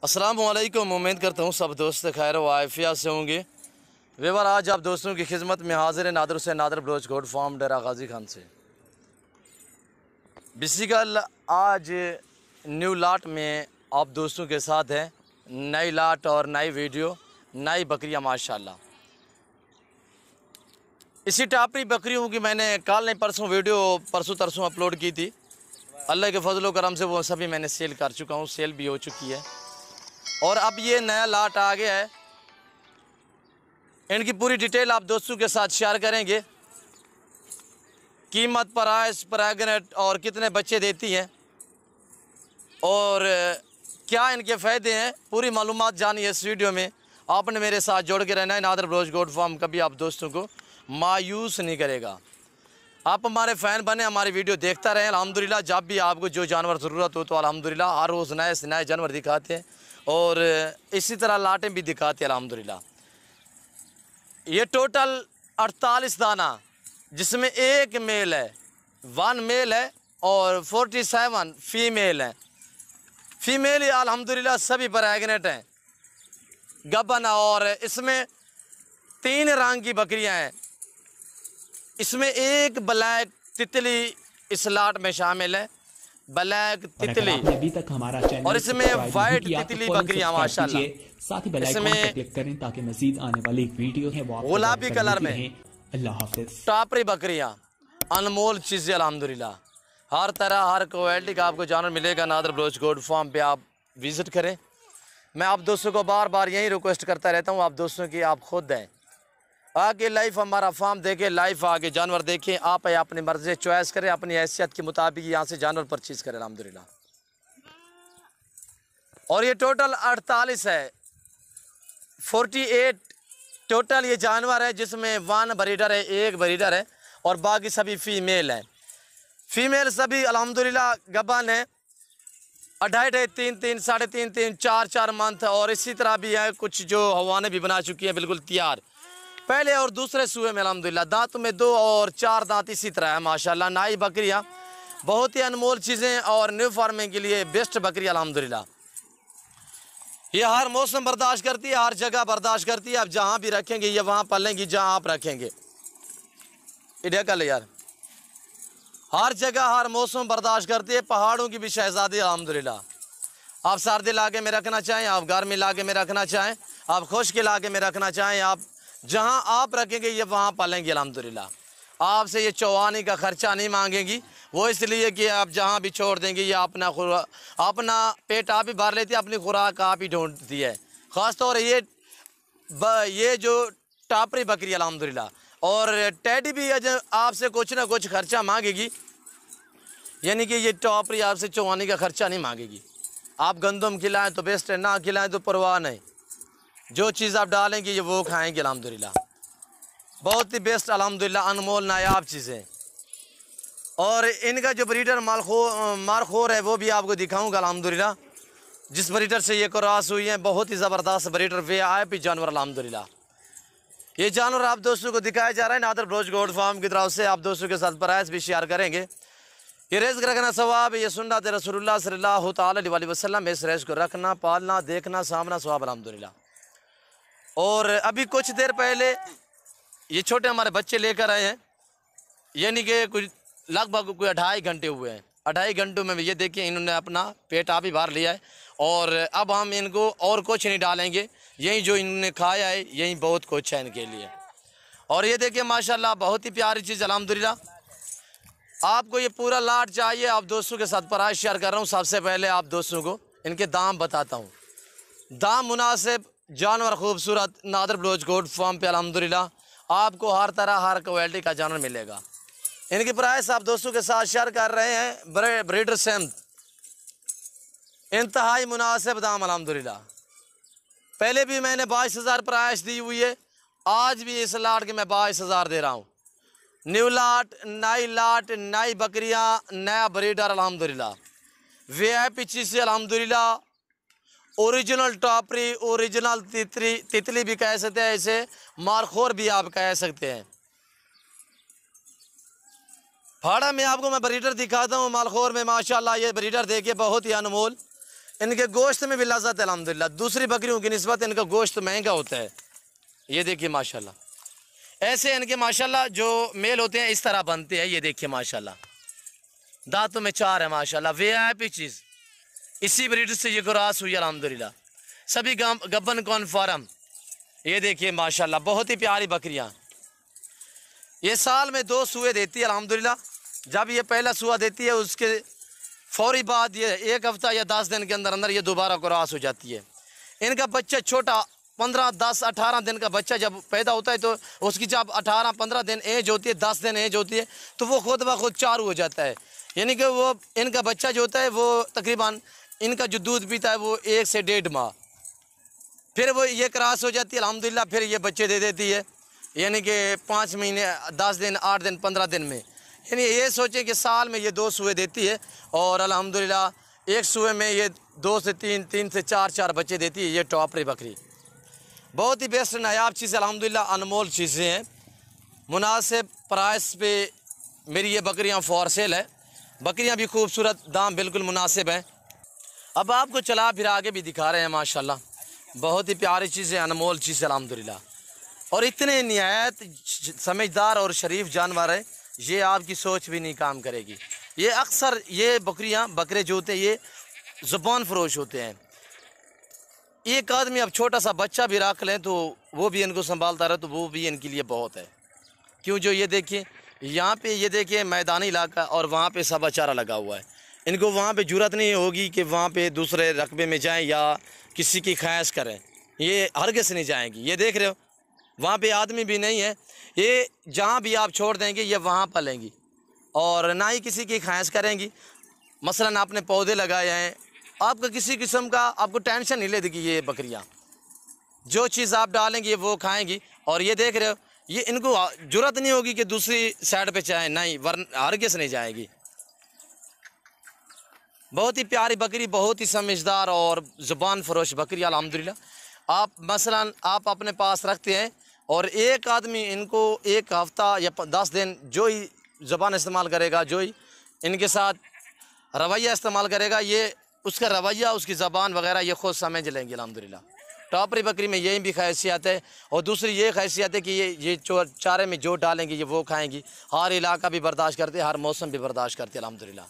अस्सलाम वालेकुम। उम्मीद करता हूँ सब दोस्त खैर वाफिया से होंगे। वेवर आज आप दोस्तों की खिदमत में हाजिर है नादर से नादर बलोच गोड फार्म डेरा गाजी खान से। बेसिकल आज न्यू लाट में आप दोस्तों के साथ है, नई लाट और नई वीडियो, नई बकरियाँ माशाल्लाह। इसी टापरी बकरियों की मैंने कल नहीं परसों वीडियो परसों तरसों अपलोड की थी। अल्लाह के फजल करम से वो सभी मैंने सेल कर चुका हूँ, सेल भी हो चुकी है और अब ये नया लाट आ गया है। इनकी पूरी डिटेल आप दोस्तों के साथ शेयर करेंगे। कीमत, प्राइस, प्रेगनेंट और कितने बच्चे देती हैं और क्या इनके फ़ायदे हैं, पूरी मालूमात जानिए इस वीडियो में। आपने मेरे साथ जोड़ के रहना है। नादर बलोच गोड फार्म कभी आप दोस्तों को मायूस नहीं करेगा। आप हमारे फ़ैन बने, हमारी वीडियो देखता रहें। अल्हम्दुलिल्लाह जब भी आपको जो जानवर ज़रूरत हो तो अल्हम्दुलिल्लाह हर रोज़ नए से नए जानवर दिखाते हैं और इसी तरह लाटें भी दिखाते हैं अल्हम्दुलिल्लाह। ये टोटल 48 दाना, जिसमें एक मेल है, 1 मेल है और 47 फीमेल हैं। फीमेल ही अल्हम्दुलिल्लाह सभी प्रेग्नेंट हैं, गबन। और इसमें 3 रंग की बकरियां हैं। इसमें एक ब्लैक तितली इस लाट में शामिल है, ब्लैक तितली। अभी तक हमारा चैनल और इसमें वाइट तितली बकरियां माशाल्लाह। साथ ही बेल आइकन पर क्लिक करें ताकि मजीद आने वाली वीडियो है वो गुलाबी कलर में। अल्लाह हाफिज। टापरी बकरियां, अनमोल चीज़ें अल्हम्दुलिल्लाह। हर तरह हर क्वालिटी का आपको जानवर मिलेगा। नादर बलोच गोड फार्म पे आप विज़िट करें। मैं आप दोस्तों को बार बार यही रिक्वेस्ट करता रहता हूँ, आप दोस्तों की आप खुद दें आके लाइफ हमारा फार्म देखें, लाइफ आके जानवर देखें। आप अपनी मर्जी चॉइस करें, अपनी हैसियत के मुताबिक यहाँ से जानवर परचेज़ करें अल्हम्दुलिल्लाह। और ये टोटल 48 है, 48 टोटल ये जानवर है, जिसमें 1 ब्रीडर है, एक ब्रीडर है और बाकी सभी फीमेल हैं। फीमेल सभी अल्हम्दुलिल्लाह गबन है, 2.5, 3, 3.5, 4 मंथ। और इसी तरह भी है कुछ जो हवाने भी बना चुकी हैं बिल्कुल तैयार, पहले और दूसरे सूए में अल्हम्दुलिल्लाह। दांत में 2 और 4 दांत इसी तरह है माशाल्लाह। नाई बकरियाँ बहुत ही अनमोल चीज़ें और न्यू फार्मिंग के लिए बेस्ट बकरी अल्हम्दुलिल्लाह। ये हर मौसम बर्दाश्त करती है, हर जगह बर्दाश्त करती है। आप जहाँ भी रखेंगे ये वहाँ पलेंगी जहाँ आप रखेंगे। इधर कल यार, हर जगह हर मौसम बर्दाश्त करती है। पहाड़ों की भी शहजादी अल्हम्दुलिल्लाह। आप सर्दी इलाके में रखना चाहें, आप गर्म इलाके में रखना चाहें, आप खुश्क इलाके में रखना चाहें, आप जहाँ आप रखेंगे ये वहाँ पालेंगे अल्हम्दुलिल्लाह। आपसे ये चौवानी का ख़र्चा नहीं मांगेंगी, वो इसलिए कि आप जहाँ भी छोड़ देंगे ये अपना पेट आप ही भर लेती है, अपनी खुराक आप ही ढूंढती है। ख़ास तौर ये जो टापरी बकरी अल्हम्दुलिल्लाह। और टैडी भी आपसे कुछ ना कुछ ख़र्चा मांगेगी, यानी कि ये टापरी आपसे चौवानी का ख़र्चा नहीं मांगेगी। आप गंदम खिलाएँ तो बेस्ट है, ना खिलाएँ तो परवाह नहीं। जो चीज़ आप डालेंगे ये वो खाएंगे अल्हम्दुलिल्लाह। बहुत ही बेस्ट अल्हम्दुलिल्लाह, अनमोल नायाब चीज़ें। और इनका जो ब्रीडर मारखोर है वो भी आपको दिखाऊंगा अल्हम्दुलिल्लाह। जिस ब्रीडर से ये क्रॉस हुई है बहुत ही ज़बरदस्त ब्रीडर VIP जानवर अल्हम्दुलिल्लाह। ये जानवर आप दोस्तों को दिखाया जा रहा है नादर बलोच गोड फार्म की तरफ से। आप दोस्तों के साथ प्राइस भी शेयर करेंगे। ये रेस रखना सवाब, ये सुन्नत रसूलुल्लाह सल्लल्लाहु अलैहि वसल्लम। इस रेस को रखना, पालना, देखना, सामना सवाब अल्हम्दुलिल्लाह। और अभी कुछ देर पहले ये छोटे हमारे बच्चे लेकर आए हैं, यानी कि कुछ लगभग कोई 2.5 घंटे हुए हैं। 2.5 घंटों में ये देखिए इन्होंने अपना पेट आप ही भर लिया है। और अब हम इनको और कुछ नहीं डालेंगे, यही जो इन्होंने खाया है यही बहुत कुछ है इनके लिए। और ये देखिए माशाल्लाह बहुत ही प्यारी चीज़ अल्हम्दुलिल्लाह। आपको ये पूरा लाट चाहिए, आप दोस्तों के साथ प्राइस शेयर कर रहा हूँ। सबसे पहले आप दोस्तों को इनके दाम बताता हूँ। दाम मुनासिब, जानवर खूबसूरत। नादर बलोच गोड फार्म पे अल्हम्दुलिल्लाह आपको हर तरह हर क्वालिटी का जानवर मिलेगा। इनकी प्राइस आप दोस्तों के साथ शेयर कर रहे हैं। ब्रीडर सेम इंतहाई मुनासिब दाम अल्हम्दुलिल्लाह। पहले भी मैंने 22,000 प्राइस दी हुई है, आज भी इस लाट के मैं 22,000 दे रहा हूँ। न्यू लाट, नई बकरियाँ, नया ब्रीडर अल्हम्दुलिल्लाह। VIP चीज़ अल्हम्दुलिल्लाह। ओरिजिनल टापरी, ओरिजिनल तितली भी कह सकते हैं, इसे मारखोर भी आप कह सकते हैं। फाड़ा में आपको मैं ब्रीडर दिखाता हूँ। मालखोर में माशाल्लाह ये ब्रीडर देखिए बहुत ही अनमोल। इनके गोश्त में भी लज़्ज़त है अल्हम्दुलिल्लाह। दूसरी बकरियों की निस्बत इनका गोश्त महंगा होता है। ये देखिए माशाल्लाह, ऐसे इनके माशाल्लाह जो मेल होते हैं इस तरह बनते हैं। ये देखिए माशाल्लाह, दांतों में 4 है माशाल्लाह, VIP चीज़। इसी ब्रीड से ये क्रॉस हुई अल्हम्दुलिल्लाह। सभी गब्बन कॉन्फार्म। ये देखिए माशाल्लाह, बहुत ही प्यारी बकरियाँ। ये साल में 2 सुए देती है अल्हम्दुलिल्लाह। जब ये पहला सुआ देती है उसके फौरी बाद ये 1 हफ्ता या 10 दिन के अंदर अंदर ये दोबारा क्रॉस हो जाती है। इनका बच्चा छोटा 15, 10, 18 दिन का बच्चा जब पैदा होता है तो उसकी जब 18, 15 दिन एज होती है, 10 दिन एज होती है, तो वो खुद ब खुद चारू हो जाता है। यानी कि वो इनका बच्चा जो होता है वो तकरीबन इनका जो दूध पीता है वो 1 से 1.5 माह, फिर वो ये क्रॉस हो जाती है अल्हम्दुलिल्लाह। फिर ये बच्चे दे देती है, यानी कि 5 महीने, 10 दिन, 8 दिन, 15 दिन में। यानी ये सोचें कि साल में ये 2 सुए देती है और अल्हम्दुलिल्लाह एक सुए में ये 2 से 3, 3 से 4 बच्चे देती है। ये टॉपरी बकरी बहुत ही बेस्ट नायाब चीज़ अल्हम्दुलिल्लाह, अनमोल चीज़ें हैं। मुनासिब प्राइस पे मेरी ये बकरियां फॉर सेल है। बकरियां भी खूबसूरत, दाम बिल्कुल मुनासिब है। अब आपको चला फिर आगे भी दिखा रहे हैं माशाल्लाह, बहुत ही प्यारी चीज़ें, अनमोल चीज़ें अल्हम्दुलिल्लाह। और इतने निहायत समझदार और शरीफ जानवर है, ये आपकी सोच भी नहीं काम करेगी। ये अक्सर ये बकरे जो होते हैं ये ज़ुबान फरोश होते हैं। एक आदमी अब छोटा सा बच्चा भी रख लें तो वो भी इनको संभालता रहे तो वो भी इनके लिए बहुत है। क्यों, जो ये देखिए यहाँ पे, ये देखिए मैदानी इलाका और वहाँ पे सब चारा लगा हुआ है। इनको वहाँ पे जुर्रत नहीं होगी कि वहाँ पे दूसरे रकबे में जाएं या किसी की ख्वाहिश करें, ये हरगिज़ नहीं जाएंगी। ये देख रहे हो वहाँ पे आदमी भी नहीं है, ये जहाँ भी आप छोड़ देंगे ये वहाँ पलेंगी और ना ही किसी की ख्वाहिश करेंगी। मसलन आपने पौधे लगाए हैं, आपका किसी किस्म का आपको टेंशन नहीं लेगी। ये बकरियाँ जो चीज़ आप डालेंगी वो खाएंगी। और ये देख रहे हो ये इनको जुर्रत नहीं होगी कि दूसरी साइड पे चाहे, नहीं, वरना हरगिज़ नहीं जाएगी। बहुत ही प्यारी बकरी, बहुत ही समझदार और ज़ुबान फरोश बकरी अल्हम्दुलिल्लाह। आप मसलन आप अपने पास रखते हैं और एक आदमी इनको 1 हफ्ता या 10 दिन जो ही ज़ुबान इस्तेमाल करेगा, जो ही इनके साथ रवैया इस्तेमाल करेगा, ये उसका रवैया, उसकी ज़बान वगैरह ये खुद समझ लेंगे अल्हम्दुलिल्लाह। टॉपरी बकरी में यही भी खैसियत है। और दूसरी ये खैसियत है कि ये चारे में जो डालेंगे ये वो खाएंगी। हर इलाका भी बर्दाश्त करते, हर मौसम भी बर्दाश्त करते अल्हम्दुलिल्लाह।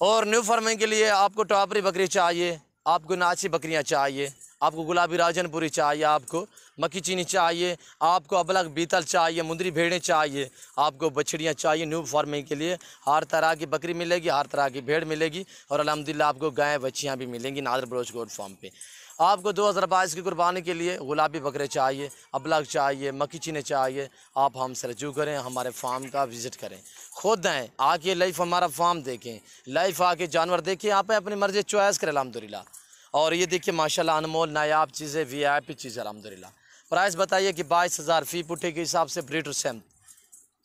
और न्यू फार्मिंग के लिए आपको टॉपरी बकरी चाहिए, आपको नाची बकरियाँ चाहिए, आपको गुलाबी राजनपुरी चाहिए, आपको मक्खी चीनी चाहिए, आपको अबलग बीतल चाहिए, मुंदरी भेड़ें चाहिए, आपको बछड़ियाँ चाहिए। न्यू फार्मिंग के लिए हर तरह की बकरी मिलेगी, हर तरह की भेड़ मिलेगी और अल्हम्दुलिल्लाह आपको गाय बच्चियाँ भी मिलेंगी नादर बलोच गोट फार्म पे। आपको 2022 की कुर्बानी के लिए गुलाबी बकरे चाहिए, अबलग चाहिए, मक्खी चीनी चाहिए, आप हमसे रजू करें, हमारे फार्म का विज़िट करें, खुद आएँ, आके लाइफ हमारा फार्म देखें, लाइफ आके जानवर देखें, आप अपनी मर्ज़ी चॉइस करें अल्हम्दुलिल्लाह। और ये देखिए माशाल्लाह अनमोल नायाब चीज़ें, VIP चीज़ें अल्हम्दुलिल्लाह। प्राइस बताइए कि 22,000 फ़ी पुट्ठे के हिसाब से ब्रीड और सेम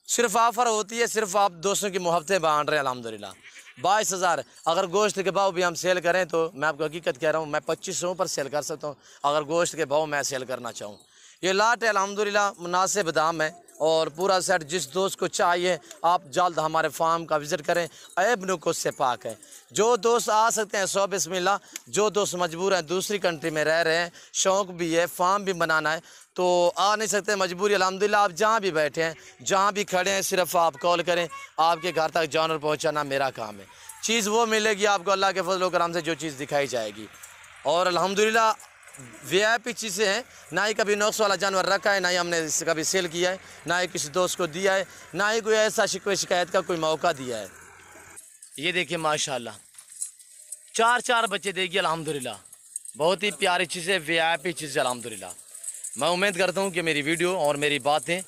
सिर्फ ऑफ़र होती है, सिर्फ आप दोस्तों की मोहब्बतें बांट रहे हैं अल्हम्दुलिल्लाह। 22,000 अगर गोश्त के भाव भी हम सेल करें तो मैं आपको हकीकत कह रहा हूँ, मैं 2500 पर सेल कर सकता हूँ अगर गोश्त के भाव मैं सेल करना चाहूँ। ये लाट है अल्हम्दुलिल्लाह, मुनासिब दाम है और पूरा सेट जिस दोस्त को चाहिए आप जल्द हमारे फार्म का विज़िट करें। ऐब नुक़्स से पाक है। जो दोस्त आ सकते हैं 100 बिस्मिल्लाह, जो दोस्त मजबूर हैं, दूसरी कंट्री में रह रहे हैं, शौक़ भी है, फार्म भी बनाना है तो आ नहीं सकते, मजबूरी अल्हम्दुलिल्लाह। आप जहाँ भी बैठे हैं, जहाँ भी खड़े हैं, सिर्फ आप कॉल करें, आपके घर तक जानवर पहुँचाना मेरा काम है। चीज़ वो मिलेगी आपको अल्लाह के फजल व करम से, जो चीज़ दिखाई जाएगी। और अल्हम्दुलिल्लाह VIP चीज़ें हैं, ना ही कभी नुक्स वाला जानवर रखा है, ना ही हमने इससे कभी सेल किया है, ना ही किसी दोस्त को दिया है, ना ही कोई ऐसा शिकायत का कोई मौका दिया है। ये देखिए माशाल्लाह 4 बच्चे देगी अल्हम्दुलिल्लाह। बहुत ही प्यारी चीज़ें, VIP चीज़ें अल्हम्दुलिल्लाह। मैं उम्मीद करता हूँ कि मेरी वीडियो और मेरी बातें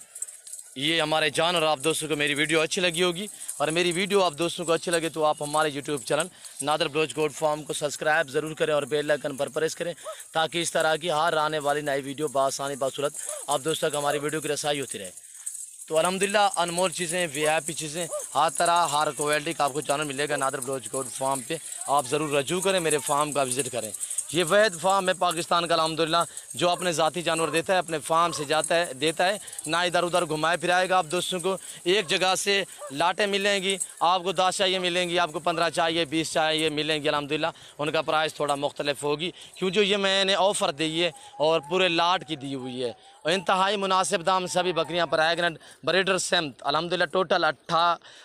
ये हमारे जान और आप दोस्तों को मेरी वीडियो अच्छी लगी होगी। और मेरी वीडियो आप दोस्तों को अच्छी लगे तो आप हमारे YouTube channel Nadir Baloch goat farm को सब्सक्राइब ज़रूर करें और बेल आइकन पर प्रेस करें ताकि इस तरह की हर आने वाली नई वीडियो बासानी बासूरत आप दोस्तों तक हमारी वीडियो की रसाई होती रहे। तो अल्हम्दुलिल्लाह अनमोल चीज़ें, VIP चीज़ें, हर तरह हर क्वालिटी का आपको चैनल मिलेगा नादर बलोच गोट फार्म पे। आप ज़रूर रजू करें, मेरे फार्म का विज़िट करें। ये वहद फार्म है पाकिस्तान का अल्हम्दुलिल्लाह, जो अपने ज़ाती जानवर देता है, अपने फार्म से देता है, ना इधर उधर घुमाए फिराएगा। आप दोस्तों को एक जगह से लाटें मिलेंगी, आपको 10 चाहिए मिलेंगी, आपको 15 चाहिए, 20 चाहिए मिलेंगी अल्हम्दुलिल्लाह। उनका प्राइस थोड़ा मुख्तलिफ होगी, क्यों जो ये मैंने ऑफ़र दी है और पूरे लाट की दी हुई है, और इंतहाई मुनासिब दाम सभी बकरियाँ प्रेग्नेंट ब्रीडर सेमत अल्हम्दुलिल्लाह। टोटल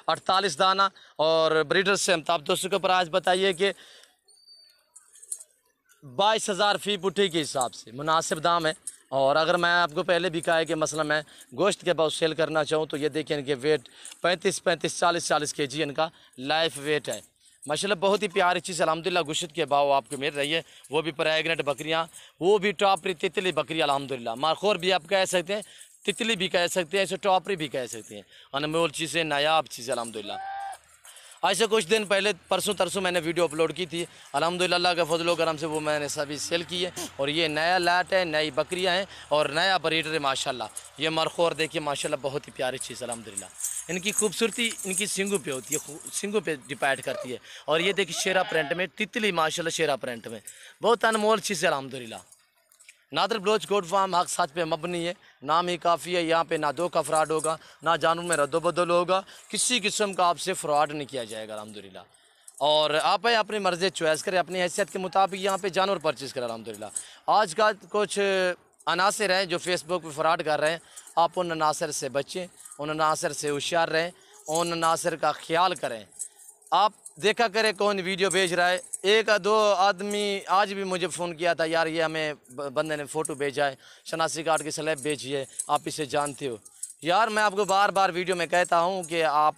48 दाना और ब्रीडर सेमत। आप दोस्तों को प्राइस बताइए कि 22,000 फ़ी पुट्ठी के हिसाब से मुनासिब दाम है। और अगर मैं आपको पहले भी कहा है कि मसला मैं गोश्त के बहुत सेल करना चाहूँ, तो ये देखिए इनके वेट 35 40 kg इनका लाइफ वेट है माशाल्लाह। बहुत ही प्यारी चीज़ अल्हम्दुलिल्लाह। गुश्त के भाव आपको मिल रही है, वो भी प्रेग्नेंट बकरियाँ, वो भी टॉपरी तितली बकरी अल्हम्दुलिल्लाह। माखोर भी आप कह सकते हैं, तितली भी कह सकते हैं, इसे टॉपरी भी कह सकते हैं। अनमोल चीज़ें, नायाब चीज़ें अल्हम्दुलिल्लाह। ऐसे कुछ दिन पहले परसों तरसों मैंने वीडियो अपलोड की थी अल्हम्दुलिल्लाह, अल्लाह के फजल व करम से वो मैंने सभी सेल की है। और ये नया लाट है, नई बकरियां हैं और नया ब्रीडर है माशाल्लाह। ये मरखोर देखिए माशाल्लाह, बहुत ही प्यारी चीज़ अल्हम्दुलिल्लाह। इनकी खूबसूरती इनकी सींगों पे होती है, सींगों पे डिपेंड करती है। और ये देखिए शेरा प्रिंट में तितली माशाल्लाह, शेरा प्रिंट में बहुत अनमोल चीज़ है अल्हम्दुलिल्लाह। नादर बलोच गोट फार्म हक सच पे मबनी है, नाम ही काफ़ी है। यहाँ पे ना दो का फ्रॉड होगा, ना जानवर में रद्दोबदल होगा, किसी किस्म का आपसे फ्रॉड नहीं किया जाएगा अल्हम्दुलिल्लाह। और आप अपनी मर्ज़ी चॉइस करें, अपनी हैसियत के मुताबिक यहाँ पे जानवर परचेज़ करें अल्हम्दुलिल्लाह। आज का कुछ अनासर हैं जो फेसबुक पे फ्रॉड कर रहे हैं, आप उन अनासर से बचें, उन अनासर से होशियार रहें, उन अनासर का ख्याल करें। आप देखा करें कौन वीडियो भेज रहा है। एक दो आदमी आज भी मुझे फ़ोन किया था, यार ये हमें बंदे ने फ़ोटो भेजा है, शनासी कार्ड की स्लैब भेजी है, आप इसे जानते हो। यार मैं आपको बार बार वीडियो में कहता हूँ कि आप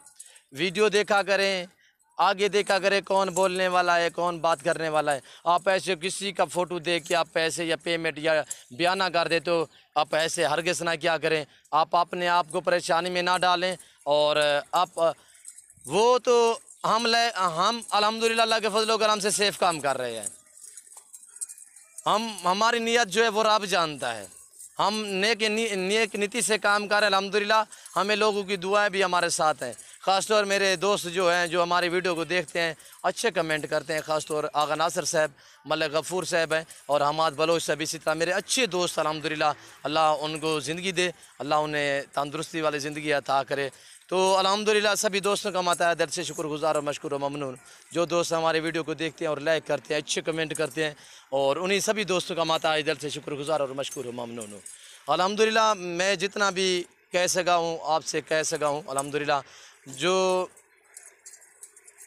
वीडियो देखा करें, आगे देखा करें कौन बोलने वाला है, कौन बात करने वाला है। आप ऐसे किसी का फ़ोटो देख के आप पैसे या पेमेंट या बयाना कर देते हो, आप ऐसे हरगिज़ ना क्या करें। आप अपने आप को परेशानी में ना डालें। और आप वो तो हम अल्हम्दुलिल्लाह अल्लाह के फजल व करम से सेफ़ काम कर रहे हैं। हमारी नीयत जो है वो रब जानता है। हम नेक नीति से काम कर रहे हैं अल्हम्दुलिल्लाह। हमें लोगों की दुआएं भी हमारे साथ हैं। ख़ासतौर मेरे दोस्त जो हैं, जो हमारी वीडियो को देखते हैं, अच्छे कमेंट करते हैं। ख़ासतौर आगा नासिर साहब, मलिक गफ़ूर साहब हैं और हमाद बलोच साहब, इसी तरह मेरे अच्छे दोस्त अल्हम्दुलिल्लाह। अल्लाह उनको ज़िंदगी दे, अल्लाह उन्हें तंदुरुस्ती वाली ज़िंदगी अता करे। तो अल्हम्दुलिल्लाह सभी दोस्तों का माता है दिल से शुक्रगुज़ार और मशकूर और ममनून। जो दोस्त हमारे वीडियो को देखते हैं और लाइक करते हैं, अच्छे कमेंट करते हैं, और उन्हीं सभी दोस्तों का माता है दिल से शुक्रगुज़ार और मशकूर और ममनून हूँ अल्हम्दुलिल्लाह। मैं जितना भी कह सका हूँ आपसे कह सका हूँ अल्हम्दुलिल्लाह। जो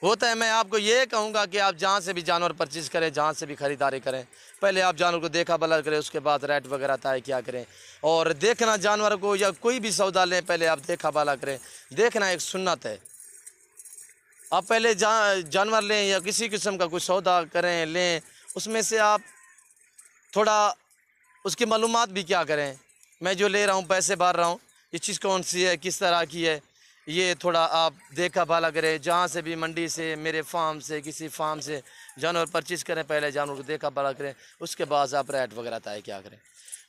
होता है मैं आपको ये कहूँगा कि आप जहाँ से भी जानवर परचेज़ करें, जहाँ से भी ख़रीदारी करें, पहले आप जानवर को देखा भला करें, उसके बाद रेट वगैरह तय क्या करें। और देखना जानवर को या कोई भी सौदा लें, पहले आप देखा भला करें। देखना एक सुन्नत है। आप पहले जानवर लें या किसी किस्म का कुछ सौदा करें लें, उसमें से आप थोड़ा उसकी मालूमात भी क्या करें। मैं जो ले रहा हूँ, पैसे भर रहा हूँ, ये चीज़ कौन सी है, किस तरह की है, ये थोड़ा आप देखा भाला करें। जहाँ से भी मंडी से, मेरे फार्म से, किसी फार्म से जानवर परचेज़ करें, पहले जानवर को देखा भाला करें, उसके बाद आप रेट वगैरह तय क्या करें।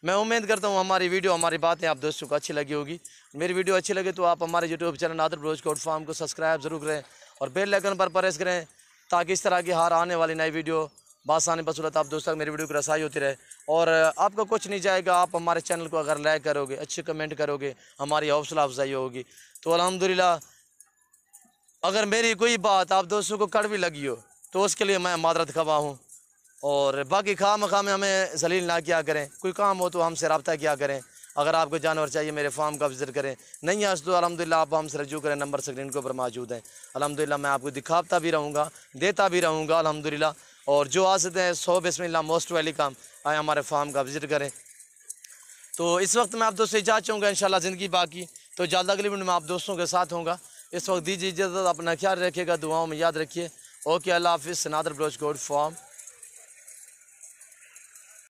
मैं उम्मीद करता हूँ हमारी वीडियो, हमारी बातें आप दोस्तों को अच्छी लगी होगी। मेरी वीडियो अच्छी लगे तो आप हमारे YouTube channel Nadir Baloch goat farm को सब्सक्राइब ज़रूर करें और बेल आइकन पर प्रेस करें, ताकि इस तरह की हर आने वाली नई वीडियो बासानी बसूलत आप दोस्तों तक मेरी वीडियो की रसाई होती रहे। और आपको कुछ नहीं जाएगा, आप हमारे चैनल को अगर लाइक करोगे, अच्छे कमेंट करोगे, हमारी हौसला अफजाई होगी। तो अल्हम्दुलिल्लाह, अगर मेरी कोई बात आप दोस्तों को कड़वी लगी हो तो उसके लिए मैं मादरत खवा हूँ। और बाकी खाम में हमें जलील ना किया करें। कोई काम हो तो हमसे रब्ता किया करें। अगर आपको जानवर चाहिए मेरे फार्म का विजिट करें, नहीं है तो अल्हम्दुलिल्लाह आप हमसे रजू करें, नंबर स्क्रीन के ऊपर मौजूद है। अल्हम्दुलिल्लाह मैं आपको दिखाता भी रहूँगा, देता भी रहूँगा अल्हम्दुलिल्लाह। और जो आ सकते हैं 100 बिस्मिल्लाह, मोस्ट वेलकम, आए हमारे फार्म का विजिट करें। तो इस वक्त मैं आप दोस्तों से इजाज़त चाहूँगा, इंशाल्लाह ज़िंदगी बाकी तो जल्द अगली वीडियो में आप दोस्तों के साथ होगा। इस वक्त दीजिए इजाज़त, अपना ख्याल रखिएगा, दुआओं में याद रखिए। ओके, अल्लाह हाफिज़। Nadir Baloch goat farm.